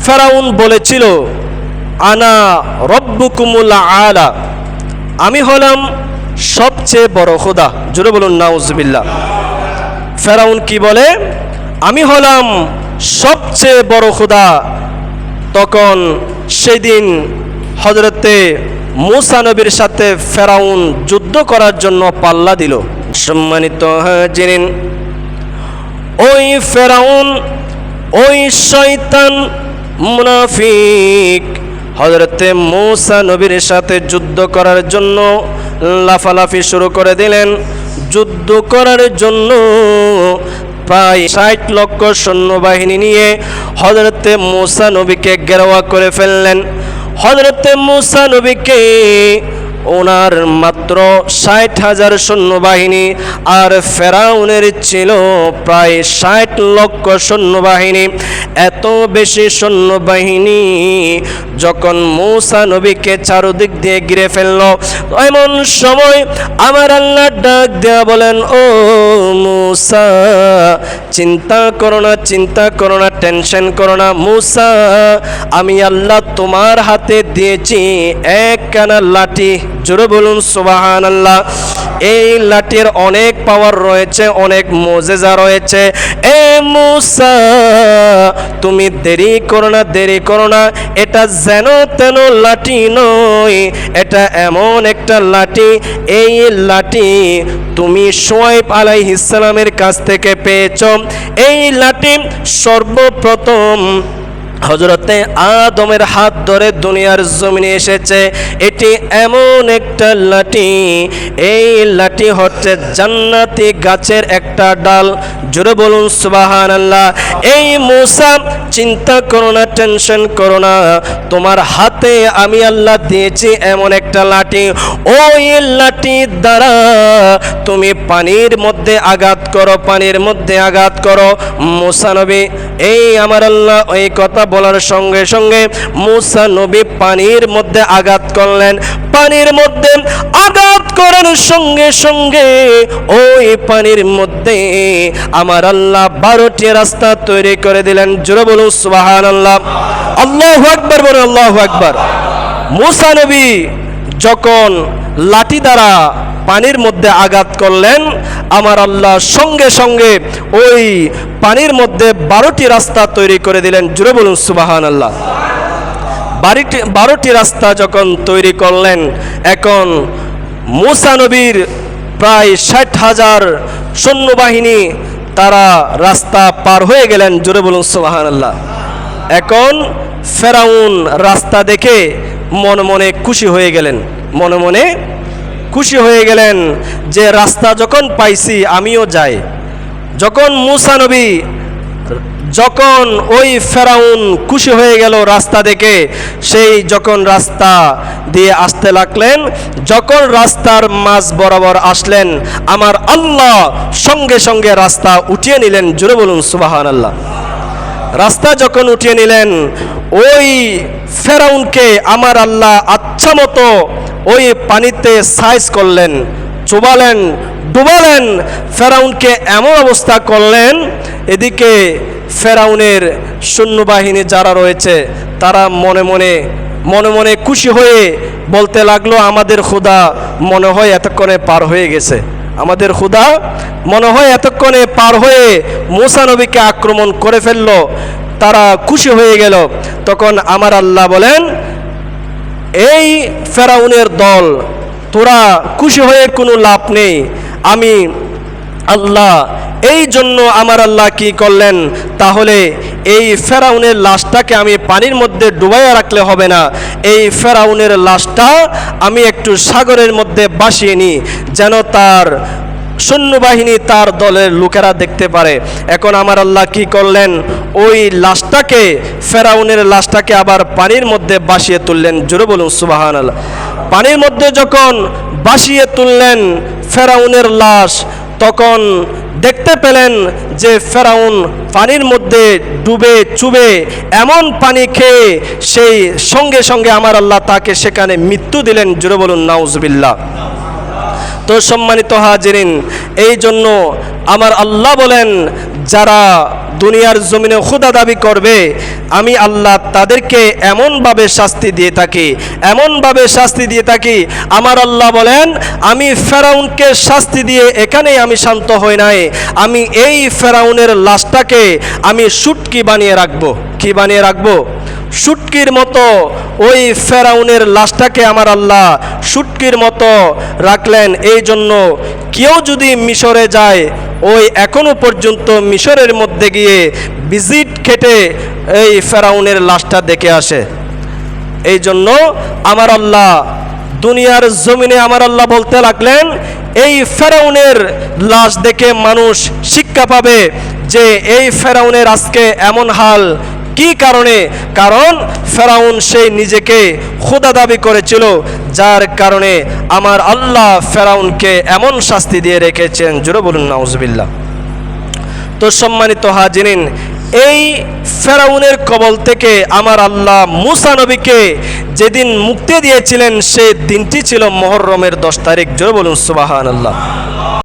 ফেরাউন বলেছিল আনা রব্বুকুমুল আলা, আমি হলাম সবচেয়ে বড় খোদা। জোরে বলুন নাউজুবিল্লাহ। ফেরাউন কি বলে? আমি হলাম সবচেয়ে বড় খোদা। তখন সেদিন হযরতে মূসা নবীর সাথে ফেরাউন যুদ্ধ করার জন্য পাল্লা দিল। সম্মানিত হাজিরিন, ওই ফেরাউন, ওই শয়তান মুনাফিক হযরতে মূসা নবীর সাথে যুদ্ধ করার জন্য লাফালাফি শুরু করে দিলেন। যুদ্ধ করার জন্য প্রায় ৬০ লক্ষ সৈন্যবাহিনী নিয়ে হযরতে মূসা নবীকে ঘেরাও করে ফেললেন। হযরতে মূসা নবীকে ওনার মাত্র ৬০,০০০ সৈন্যবাহিনী, আর ফেরাউনের ছিল প্রায় ৬০ লক্ষ সৈন্যবাহিনী। এত বেশি সৈন্যবাহিনী যখন মূসা নবীকে চারদিক দিয়ে ঘিরে ফেলল, এমন সময় আমার আল্লাহ ডাক দেয়া বলেন, ও মূসা, চিন্তা করো না, চিন্তা করো না, টেনশন করো না মূসা, আমি আল্লাহ তোমার হাতে দিয়েছি একখানা লাঠি। জোরে বলুন সুবহানাল্লাহ। এই লাঠির অনেক পাওয়ার রয়েছে, অনেক মুজিজা রয়েছে। এ মূসা, তুমি দেরি করো না, দেরি করো না, এটা যেন তেন লাঠি নয়, এটা এমন একটা লাঠি, এই লাঠি তুমি শুআয়ব আলাইহিস সালামের কাছ থেকে পেয়েছো। এই লাঠি সর্বপ্রথম হযরতে আদমের হাত ধরে দুনিয়ার জমিনে এসেছে। এটি এমন একটা লাঠি, এই লাঠি হচ্ছে জান্নাতি গাছের একটা ডাল। জোরে বলুন সুবহানাল্লাহ। এই মূসা, চিন্তা করো না, টেনশন করো না, তোমার হাতে আমি আল্লাহ দিয়েছি এমন একটা লাঠি, ওই লাঠির দ্বারা তুমি পানির মধ্যে আঘাত করো, পানির মধ্যে আঘাত করো। মূসা নবী, এই আমার আল্লাহ এই কথা বলার সঙ্গে সঙ্গে মূসা নবী পানির মধ্যে আঘাত করলেন। পানির মধ্যে আঘাত করার সঙ্গে সঙ্গে ওই পানির মধ্যে আমার আল্লাহ 12টি রাস্তা তৈরি করে দিলেন। জোরে বলুন সুবহানাল্লাহ। আল্লাহু আকবার বলুন, আল্লাহু আকবার। মূসা নবী যখন লাঠি দ্বারা পানির মধ্যে আঘাত করলেন, আমার আল্লাহ সঙ্গে সঙ্গে ওই পানির মধ্যে 12টি রাস্তা তৈরি করে দিলেন। জোরে বলুন সুবহানাল্লাহ। 12টি রাস্তা যখন তৈরি করলেন, এখন মূসা নবীর প্রায় 60,000 সৈন্যবাহিনী তারা রাস্তা পার হয়ে গেলেন। জোরে বলুন সুবহানাল্লাহ। এখন ফেরাউন রাস্তা দেখে মনে মনে খুশি হয়ে গেলেন, মনে মনে খুশি হয়ে গেলেন যে রাস্তা যখন পাইছি আমিও যাই। যখন মূসা নবী, যখন ওই ফেরাউন খুশি হয়ে গেল রাস্তা দেখে, সেই যখন রাস্তা দিয়ে আসতে লাগলেন, যখন রাস্তার মাঝ বরাবর আসলেন, আমার আল্লাহ সঙ্গে সঙ্গে রাস্তা উঠিয়ে নিলেন। জোরে বলুন সুবহানাল্লাহ। রাস্তা যখন উঠিয়ে নিলেন, ওই ফেরাউনকে আমার আল্লাহ আচ্ছা মতো ওই পানিতে সাইজ করলেন, চুবালেন, ডুবালেন। ফেরাউনকে এমন অবস্থা করলেন, এদিকে ফেরাউনের সৈন্যবাহিনী যারা রয়েছে তারা মনে মনে খুশি হয়ে বলতে লাগলো, আমাদের খোদা মনে হয় এতক্ষণে পার হয়ে গেছে, আমাদের খোদা মনে হয় এতক্ষণে পার হয়ে মূসা নবীকে আক্রমণ করে ফেললো। তারা খুশি হয়ে গেল। তখন আমার আল্লাহ বলেন, এই ফেরাউনের দল, তোরা খুশি হয়ে কোনো লাভ নেই। আমি আল্লাহ এই জন্য আমার আল্লাহ কি করলেন, তাহলে এই ফেরাউনের লাশটাকে আমি পানির মধ্যে ডুবাইয়া রাখলে হবে না, এই ফেরাউনের লাশটা আমি একটু সাগরের মধ্যে ভাসিয়ে নিই, যেন তার সৈন্যবাহিনী, তার দলের লোকেরা দেখতে পারে। এখন আমার আল্লাহ কি করলেন, ওই লাশটাকে, ফেরাউনের লাশটাকে আবার পানির মধ্যে ভাসিয়ে তুললেন। জোরে বলুন সুবহানাল্লাহ। পানির মধ্যে যখন ভাসিয়ে তুললেন ফেরাউনের লাশ, তখন দেখতে পেলেন যে ফেরাউন পানির মধ্যে ডুবে চুবে এমন পানি খেয়ে সেই সঙ্গে সঙ্গে আমার আল্লাহ তাকে সেখানে মৃত্যু দিলেন। জোরে বলুন নাউজুবিল্লাহ। তো সম্মানিত হাজিরিন, এই জন্য আমার আল্লাহ বলেন, যারা দুনিয়ার জমিনে খোদা দাবি করবে, আমি আল্লাহ তাদেরকে এমনভাবে শাস্তি দিয়ে থাকি, এমনভাবে শাস্তি দিয়ে থাকি। আমার আল্লাহ বলেন, আমি ফেরাউনকে শাস্তি দিয়ে এখানেই আমি শান্ত হই নাই, আমি এই ফেরাউনের লাশটাকে আমি শুটকি বানিয়ে রাখবো। কি বানিয়ে রাখবো? শুটকির মতো ওই ফেরাউনের লাশটাকে আমার আল্লাহ শুটকির মতো রাখলেন। এই জন্য কেউ যদি মিশরে যায়, ওই এখনো পর্যন্ত মিশরের মধ্যে গিয়ে ভিজিট খেটে এই ফেরাউনের লাশটা দেখে আসে। এই জন্য আমার আল্লাহ দুনিয়ার জমিনে আমার আল্লাহ বলতে লাগলেন, এই ফেরাউনের লাশ দেখে মানুষ শিক্ষা পাবে যে এই ফেরাউনের আজকে এমন হাল কি কারণে? কারণ ফেরাউন সেই নিজেকে খোদা দাবি করেছিল, যার কারণে আমার আল্লাহ ফেরাউনকে এমন শাস্তি দিয়ে রেখেছেন। জোরে বলুন নাউজুবিল্লাহ। তো সম্মানিত হাজিরিন, এই ফেরাউনের কবল থেকে আমার আল্লাহ মুসা নবীকে যেদিন মুক্তি দিয়েছিলেন, সেই দিনটি ছিল মুহররমের 10 তারিখ। জোরে বলুন সুবহানাল্লাহ।